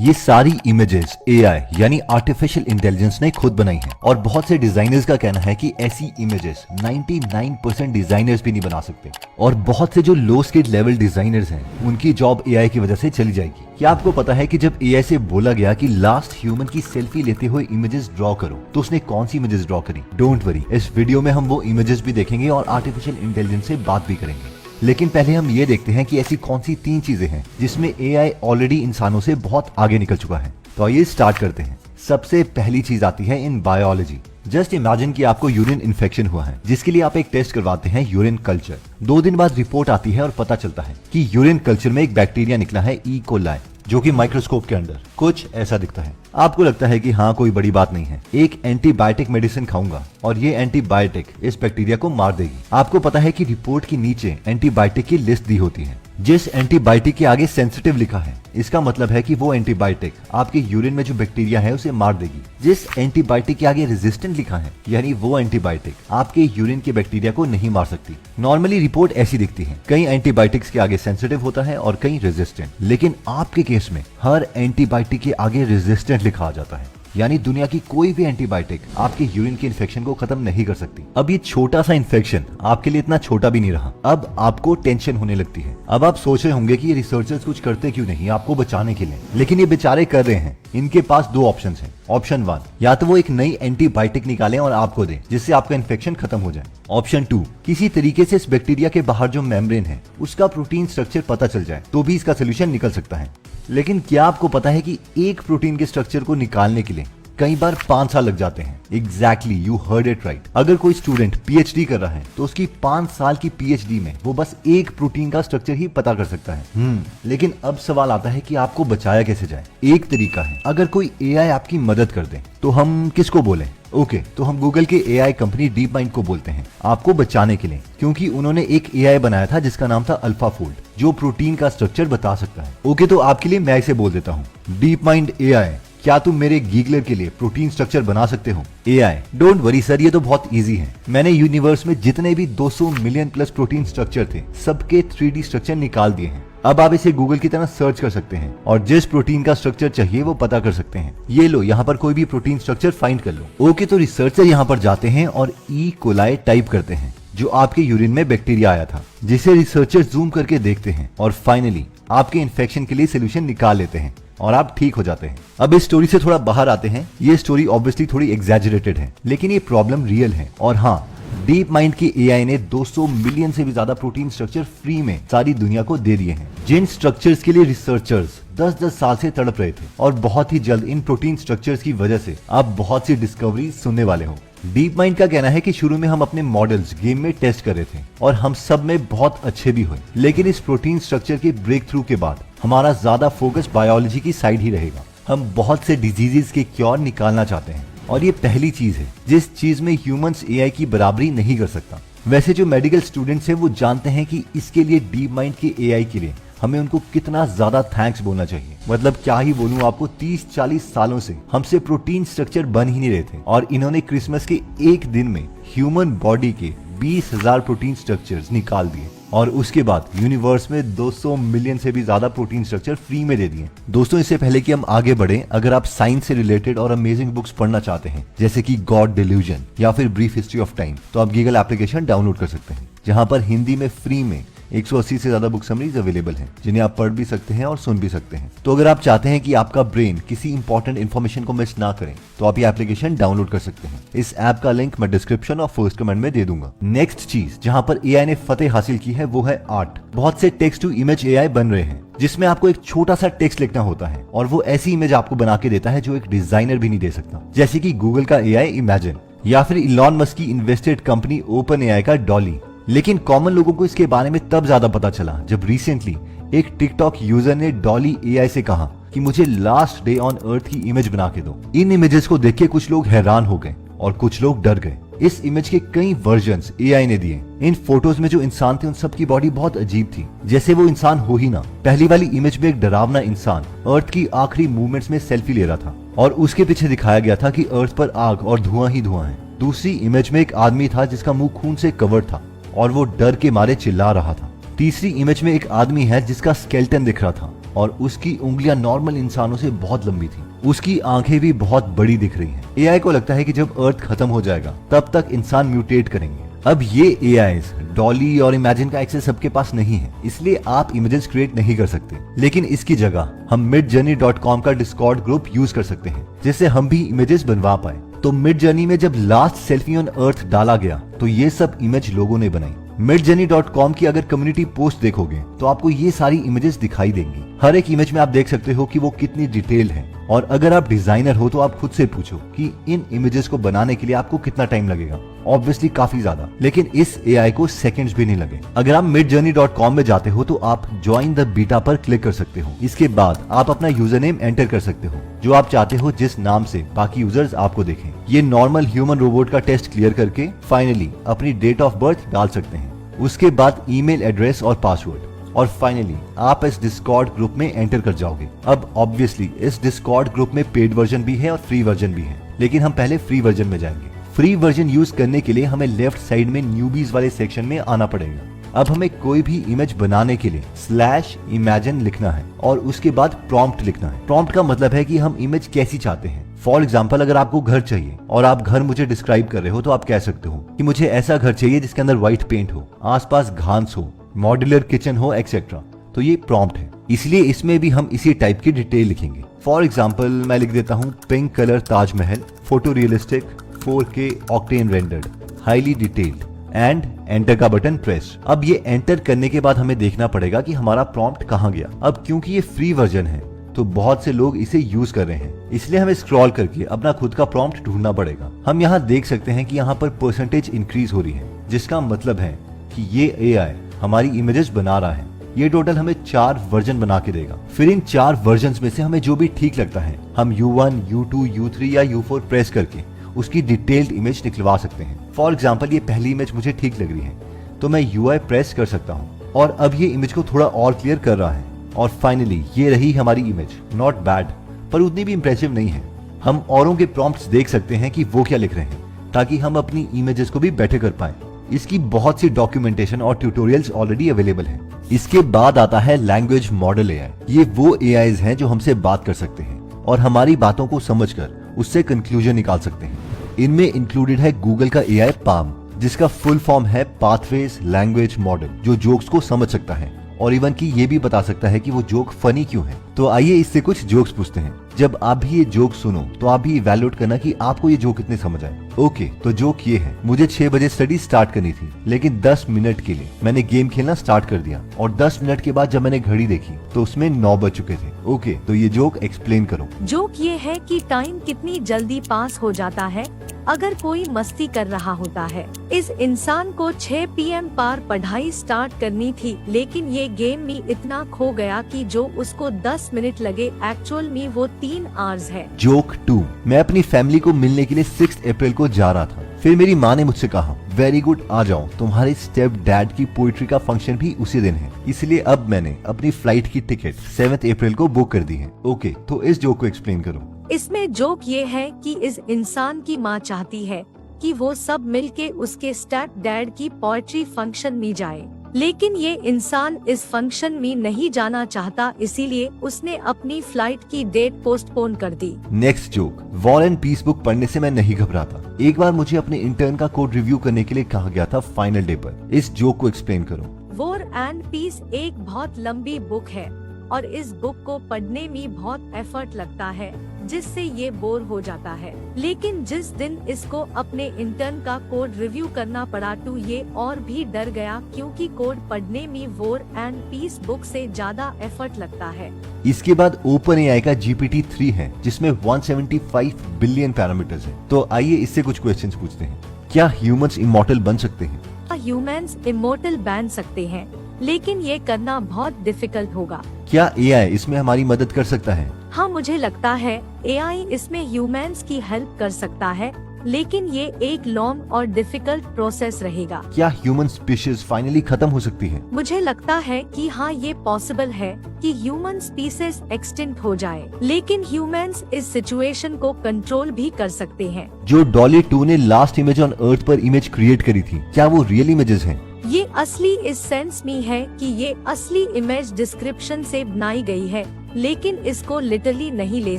ये सारी images AI यानी आर्टिफिशियल इंटेलिजेंस ने खुद बनाई हैं और बहुत से डिजाइनर्स का कहना है कि ऐसी इमेजेस 99% डिजाइनर्स भी नहीं बना सकते और बहुत से जो लो स्किल लेवल डिजाइनर्स हैं उनकी जॉब एआई की वजह से चली जाएगी। क्या आपको पता है कि जब एआई से बोला गया कि लास्ट ह्यूमन की सेल्फी लेते हुए इमेजेस ड्रॉ करो तो उसने कौन सी इमेजेस ड्रॉ करी? डोंट वरी, इस वीडियो में हम वो इमेजेस भी देखेंगे और आर्टिफिशियल इंटेलिजेंस से बात भी करेंगे। लेकिन पहले हम ये देखते हैं कि ऐसी कौन सी 3 चीजें हैं जिसमें एआई ऑलरेडी इंसानों से बहुत आगे निकल चुका है। तो आइए स्टार्ट करते हैं। सबसे पहली चीज आती है इन बायोलॉजी। जस्ट इमेजिन कि आपको यूरिन इन्फेक्शन हुआ है जिसके लिए आप एक टेस्ट करवाते हैं यूरिन कल्चर। 2 दिन बाद रिपोर्ट आती है और पता चलता है कि यूरिन कल्चर में एक बैक्टीरिया निकला है ई कोलाई, जो कि माइक्रोस्कोप के अंदर कुछ ऐसा दिखता है। आपको लगता है कि हाँ कोई बड़ी बात नहीं है, एक एंटीबायोटिक मेडिसिन खाऊंगा और ये एंटीबायोटिक इस बैक्टीरिया को मार देगी। आपको पता है कि रिपोर्ट के नीचे एंटीबायोटिक की लिस्ट दी होती है। जिस एंटीबायोटिक के आगे सेंसिटिव लिखा है इसका मतलब है कि वो एंटीबायोटिक आपके यूरिन में जो बैक्टीरिया है उसे मार देगी। जिस एंटीबायोटिक के आगे रेजिस्टेंट लिखा है यानी वो एंटीबायोटिक आपके यूरिन के बैक्टीरिया को नहीं मार सकती। नॉर्मली रिपोर्ट ऐसी दिखती है, कई एंटीबायोटिक्स के आगे सेंसिटिव होता है और कई रेजिस्टेंट, लेकिन आपके केस में हर एंटीबायोटिक के आगे रेजिस्टेंट लिखा आ जाता है, यानी दुनिया की कोई भी एंटीबायोटिक आपके यूरिन के इन्फेक्शन को खत्म नहीं कर सकती। अब ये छोटा सा इन्फेक्शन आपके लिए इतना छोटा भी नहीं रहा, अब आपको टेंशन होने लगती है। अब आप सोच रहे होंगे कि ये रिसर्चर्स कुछ करते क्यों नहीं आपको बचाने के लिए, लेकिन ये बेचारे कर रहे हैं। इनके पास 2 ऑप्शंस हैं। ऑप्शन 1, या तो वो एक नई एंटीबायोटिक निकालें और आपको दें जिससे आपका इन्फेक्शन खत्म हो जाए। ऑप्शन 2, किसी तरीके से इस बैक्टीरिया के बाहर जो मेम्ब्रेन है उसका प्रोटीन स्ट्रक्चर पता चल जाए तो भी इसका सोल्यूशन निकल सकता है। लेकिन क्या आपको पता है कि एक प्रोटीन के स्ट्रक्चर को निकालने के लिए कई बार 5 साल लग जाते हैं। Exactly, you heard it right. अगर कोई स्टूडेंट पीएचडी कर रहा है तो उसकी 5 साल की पीएचडी में वो बस एक प्रोटीन का स्ट्रक्चर ही पता कर सकता है। लेकिन अब सवाल आता है कि आपको बचाया कैसे जाए। एक तरीका है, अगर कोई एआई आपकी मदद कर दे तो हम किसको बोले? ओके, तो हम गूगल के एआई कंपनी डीप माइंड को बोलते हैं आपको बचाने के लिए, क्योंकि उन्होंने एक एआई बनाया था जिसका नाम था अल्फाफोल्ड, जो प्रोटीन का स्ट्रक्चर बता सकता है। ओके, तो आपके लिए मैं इसे बोल देता हूँ, डीप माइंड एआई, क्या तुम मेरे गीगलर के लिए प्रोटीन स्ट्रक्चर बना सकते हो? एआई, डोंट वरी सर, ये तो बहुत इजी है। मैंने यूनिवर्स में जितने भी 200 मिलियन प्लस प्रोटीन स्ट्रक्चर थे सबके 3D स्ट्रक्चर निकाल दिए हैं। अब आप इसे गूगल की तरह सर्च कर सकते हैं और जिस प्रोटीन का स्ट्रक्चर चाहिए वो पता कर सकते हैं। ये लो, यहाँ पर कोई भी प्रोटीन स्ट्रक्चर फाइंड कर लो। ओके, तो रिसर्चर यहाँ पर जाते हैं और ई कोलाई टाइप करते हैं, जो आपके यूरिन में बैक्टीरिया आया था, जिसे रिसर्चर जूम करके देखते हैं और फाइनली आपके इन्फेक्शन के लिए सोल्यूशन निकाल लेते हैं और आप ठीक हो जाते हैं। अब इस स्टोरी से थोड़ा बाहर आते हैं। ये स्टोरी ऑब्वियसली थोड़ी एग्जैजरेटेड है, लेकिन ये प्रॉब्लम रियल है। और हाँ, डीप माइंड की एआई ने 200 मिलियन से भी ज्यादा प्रोटीन स्ट्रक्चर फ्री में सारी दुनिया को दे दिए हैं, जिन स्ट्रक्चर्स के लिए रिसर्चर्स 10-10 साल से तड़प रहे थे। और बहुत ही जल्द इन प्रोटीन स्ट्रक्चर्स की वजह से आप बहुत सी डिस्कवरी सुनने वाले हो। डीप माइंड का कहना है कि शुरू में हम अपने मॉडल्स गेम में टेस्ट कर रहे थे और हम सब में बहुत अच्छे भी हुए, लेकिन इस प्रोटीन स्ट्रक्चर के ब्रेक थ्रू के बाद हमारा ज्यादा फोकस बायोलॉजी की साइड ही रहेगा। हम बहुत से डिजीजेस के क्योर निकालना चाहते हैं और ये पहली चीज है जिस चीज में ह्यूमंस एआई की बराबरी नहीं कर सकता। वैसे जो मेडिकल स्टूडेंट्स हैं वो जानते हैं कि इसके लिए डीप माइंड के एआई के लिए हमें उनको कितना ज्यादा थैंक्स बोलना चाहिए। मतलब क्या ही बोलूं आपको, 30-40 सालों से हमसे प्रोटीन स्ट्रक्चर बन ही नहीं रहे थे और इन्होंने क्रिसमस के एक दिन में ह्यूमन बॉडी के 20,000 प्रोटीन स्ट्रक्चर्स निकाल दिए और उसके बाद यूनिवर्स में 200 मिलियन से भी ज्यादा प्रोटीन स्ट्रक्चर फ्री में दे दिए। दोस्तों, इससे पहले कि हम आगे बढ़े, अगर आप साइंस से रिलेटेड और अमेजिंग बुक्स पढ़ना चाहते हैं जैसे कि गॉड डिल्यूजन या फिर ब्रीफ हिस्ट्री ऑफ टाइम, तो आप गूगल एप्लीकेशन डाउनलोड कर सकते हैं, जहां पर हिंदी में फ्री में 180 से ज्यादा बुक समरीज अवेलेबल हैं, जिन्हें आप पढ़ भी सकते हैं और सुन भी सकते हैं। तो अगर आप चाहते हैं कि आपका ब्रेन किसी इंपॉर्टेंट इन्फॉर्मेशन को मिस ना करें तो आप ये एप्लीकेशन डाउनलोड कर सकते हैं। इस ऐप का लिंक मैं डिस्क्रिप्शन और फर्स्ट कमेंट में दे दूंगा। नेक्स्ट चीज जहां पर एआई ने फतेह हासिल की है वो है आर्ट। बहुत से टेक्स्ट टू इमेज एआई बन रहे हैं जिसमें आपको एक छोटा सा टेक्स्ट लिखना होता है और वो ऐसी इमेज आपको बना के देता है जो एक डिजाइनर भी नहीं दे सकता, जैसे कि गूगल का एआई इमेजिन या फिर इलॉन मस्क की इन्वेस्टेड कंपनी ओपन एआई का डॉली। लेकिन कॉमन लोगों को इसके बारे में तब ज्यादा पता चला जब रिसेंटली एक टिकटॉक यूजर ने डॉली एआई से कहा कि मुझे लास्ट डे ऑन अर्थ की इमेज बना के दो। इन इमेजेस को देख के कुछ लोग हैरान हो गए और कुछ लोग डर गए। इस इमेज के कई वर्जन्स एआई ने दिए। इन फोटोज में जो इंसान थे उन सब की बॉडी बहुत अजीब थी, जैसे वो इंसान हो ही ना। पहली वाली इमेज में एक डरावना इंसान अर्थ की आखिरी मूवमेंट्स में सेल्फी ले रहा था और उसके पीछे दिखाया गया था कि अर्थ पर आग और धुआं ही धुआं है। दूसरी इमेज में एक आदमी था जिसका मुंह खून से कवर्ड था और वो डर के मारे चिल्ला रहा था। तीसरी इमेज में एक आदमी है जिसका स्केलेटन दिख रहा था और उसकी उंगलियां नॉर्मल इंसानों से बहुत लंबी थी। उसकी आंखें भी बहुत बड़ी दिख रही हैं। एआई को लगता है कि जब अर्थ खत्म हो जाएगा तब तक इंसान म्यूटेट करेंगे। अब ये एआईज डॉली और इमेजिन का एक्सेस सबके पास नहीं है, इसलिए आप इमेजेस क्रिएट नहीं कर सकते। लेकिन इसकी जगह हम midjourney.com का डिस्कॉर्ड ग्रुप यूज कर सकते हैं, जिससे हम भी इमेजेस बनवा पाए। तो midjourney में जब लास्ट सेल्फी ऑन अर्थ डाला गया तो ये सब इमेज लोगों ने बनाई। midjourney.com की अगर कम्युनिटी पोस्ट देखोगे तो आपको ये सारी इमेजेस दिखाई देंगी। हर एक इमेज में आप देख सकते हो कि वो कितनी डिटेल्ड है। और अगर आप डिजाइनर हो तो आप खुद से पूछो कि इन इमेजेस को बनाने के लिए आपको कितना टाइम लगेगा। ऑब्वियसली काफी ज्यादा, लेकिन इस एआई को सेकंड्स भी नहीं लगे। अगर आप midjourney.com में जाते हो तो आप ज्वाइन द बीटा पर क्लिक कर सकते हो। इसके बाद आप अपना यूजर नेम एंटर कर सकते हो जो आप चाहते हो, जिस नाम से बाकी यूजर्स आपको देखें। ये नॉर्मल ह्यूमन रोबोट का टेस्ट क्लियर करके फाइनली अपनी डेट ऑफ बर्थ डाल सकते हैं। उसके बाद ईमेल एड्रेस और पासवर्ड, और फाइनली आप इस डिस्कॉर्ड ग्रुप में एंटर कर जाओगे। अब ऑब्वियसली इस डिस्कॉर्ड ग्रुप में पेड वर्जन भी है और फ्री वर्जन भी है, लेकिन हम पहले फ्री वर्जन में जाएंगे। फ्री वर्जन यूज करने के लिए हमें लेफ्ट साइड में न्यूबीज वाले सेक्शन में आना पड़ेगा। अब हमें कोई भी इमेज बनाने के लिए /imagine लिखना है और उसके बाद प्रॉम्प्ट लिखना है। प्रॉम्प्ट का मतलब है कि हम इमेज कैसी चाहते हैं। फॉर एग्जाम्पल, अगर आपको घर चाहिए और आप घर मुझे डिस्क्राइब कर रहे हो तो आप कह सकते हो कि मुझे ऐसा घर चाहिए जिसके अंदर व्हाइट पेंट हो, आसपास घास हो, मॉड्यूलर किचन हो, एक्सेट्रा। तो ये प्रॉम्प्ट है, इसलिए इसमें भी हम इसी टाइप की डिटेल लिखेंगे। फॉर एग्जाम्पल मैं लिख देता हूँ pink colour Taj Mahal, photo realistic, 4K octane rendered, highly detailed and enter का बटन प्रेस। अब ये एंटर करने के बाद हमें देखना पड़ेगा कि हमारा प्रॉम्प्ट कहाँ गया। अब क्योंकि ये फ्री वर्जन है तो बहुत से लोग इसे यूज कर रहे हैं, इसलिए हमें स्क्रॉल करके अपना खुद का प्रॉम्प्ट ढूंढना पड़ेगा। हम यहाँ देख सकते हैं कि यहाँ पर परसेंटेज इंक्रीज हो रही है, जिसका मतलब है कि ये एआई हमारी इमेजेस बना रहा है। ये टोटल हमें 4 वर्जन बना के देगा। फिर इन 4 वर्जन में से हमें जो भी ठीक लगता है हम U1, U2, U3 या U4 प्रेस करके उसकी डिटेल्ड इमेज निकलवा सकते हैं। फॉर एग्जाम्पल, ये पहली इमेज मुझे ठीक लग रही है तो मैं UI प्रेस कर सकता हूँ और अब ये इमेज को थोड़ा और क्लियर कर रहा है। और फाइनली ये रही हमारी इमेज। नॉट बैड, पर उतनी भी इंप्रेसिव नहीं है। हम औरों के प्रॉम्प्ट्स देख सकते हैं कि वो क्या लिख रहे हैं, ताकि हम अपनी इमेजेस को भी बेटर कर पाए। इसकी बहुत सी डॉक्यूमेंटेशन और ट्यूटोरियल्स ऑलरेडी अवेलेबल हैं। इसके बाद आता है लैंग्वेज मॉडल एआई। ये वो एआईज हैं जो हमसे बात कर सकते हैं और हमारी बातों को समझकर उससे कंक्लूजन निकाल सकते हैं। इनमें इंक्लूडेड है गूगल का एआई पाम, जिसका फुल फॉर्म है पाथवेज लैंग्वेज मॉडल, जो जोक्स को समझ सकता है और इवन की ये भी बता सकता है कि वो जोक फनी क्यों है। तो आइए इससे कुछ जोक्स पूछते हैं। जब आप भी ये जोक सुनो तो आप भी इवैल्यूएट करना कि आपको ये जोक कितने समझ आए। ओके, तो जोक ये है, मुझे 6 बजे स्टडी स्टार्ट करनी थी, लेकिन 10 मिनट के लिए मैंने गेम खेलना स्टार्ट कर दिया और 10 मिनट के बाद जब मैंने घड़ी देखी तो उसमें 9 बज चुके थे। ओके, तो ये जोक एक्सप्लेन करो। जोक ये है कि टाइम कितनी जल्दी पास हो जाता है अगर कोई मस्ती कर रहा होता है। इस इंसान को 6 PM पर पढ़ाई स्टार्ट करनी थी, लेकिन ये गेम में इतना खो गया कि जो उसको 10 मिनट लगे एक्चुअल में वो 3 आवर्स है। जोक 2, मैं अपनी फैमिली को मिलने के लिए 6 अप्रैल को जा रहा था। फिर मेरी माँ ने मुझसे कहा, वेरी गुड, आ जाओ, तुम्हारे स्टेप डैड की पोइट्री का फंक्शन भी उसी दिन है, इसलिए अब मैंने अपनी फ्लाइट की टिकट 7 अप्रैल को बुक कर दी है। ओके, तो इस जोक को एक्सप्लेन करो। इसमें जोक ये है कि इस इंसान की माँ चाहती है कि वो सब मिलके उसके स्टेप डैड की पोएट्री फंक्शन में जाए, लेकिन ये इंसान इस फंक्शन में नहीं जाना चाहता, इसीलिए उसने अपनी फ्लाइट की डेट पोस्टपोन कर दी। Next joke, war and peace book पढ़ने से मैं नहीं घबराता। एक बार मुझे अपने इंटर्न का कोड रिव्यू करने के लिए कहा गया था फाइनल डे पर। इस जोक को एक्सप्लेन करो। वॉर एंड पीस एक बहुत लंबी बुक है और इस बुक को पढ़ने में बहुत एफर्ट लगता है, जिससे ये बोर हो जाता है। लेकिन जिस दिन इसको अपने इंटर्न का कोड रिव्यू करना पड़ा तो ये और भी डर गया, क्योंकि कोड पढ़ने में वॉर एंड पीस बुक से ज्यादा एफर्ट लगता है। इसके बाद ओपन एआई का GPT-3 है, जिसमें 175 बिलियन पैरामीटर्स हैं। तो आइए इससे कुछ क्वेश्चंस पूछते हैं। क्या ह्यूमंस इमॉर्टल बन सकते हैं? ह्यूमंस इमॉर्टल बन सकते हैं, लेकिन ये करना बहुत डिफिकल्ट होगा। क्या एआई इसमें हमारी मदद कर सकता है? हाँ, मुझे लगता है एआई इसमें ह्यूमंस की हेल्प कर सकता है, लेकिन ये एक लॉन्ग और डिफिकल्ट प्रोसेस रहेगा। क्या ह्यूमन स्पीशीज फाइनली खत्म हो सकती है? मुझे लगता है कि हाँ, ये पॉसिबल है कि ह्यूमन स्पीसीज एक्सटिंक्ट हो जाए, लेकिन ह्यूमंस इस सिचुएशन को कंट्रोल भी कर सकते हैं। जो डॉली 2 ने लास्ट इमेज ऑन अर्थ पर इमेज क्रिएट करी थी, क्या वो रियल इमेजेस हैं? ये असली इस सेंस में है कि ये असली इमेज डिस्क्रिप्शन से बनाई गई है, लेकिन इसको लिटरली नहीं ले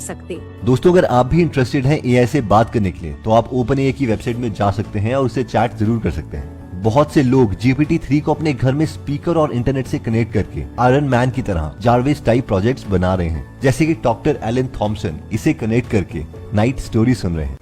सकते। दोस्तों, अगर आप भी इंटरेस्टेड हैं एआई से बात करने के लिए तो आप OpenAI की वेबसाइट में जा सकते हैं और उससे चैट जरूर कर सकते हैं। बहुत से लोग GPT-3 को अपने घर में स्पीकर और इंटरनेट से कनेक्ट करके आयरन मैन की तरह जारविस टाइप प्रोजेक्ट्स बना रहे हैं, जैसे कि डॉक्टर एलन थॉमसन इसे कनेक्ट करके नाइट स्टोरी सुन रहे हैं।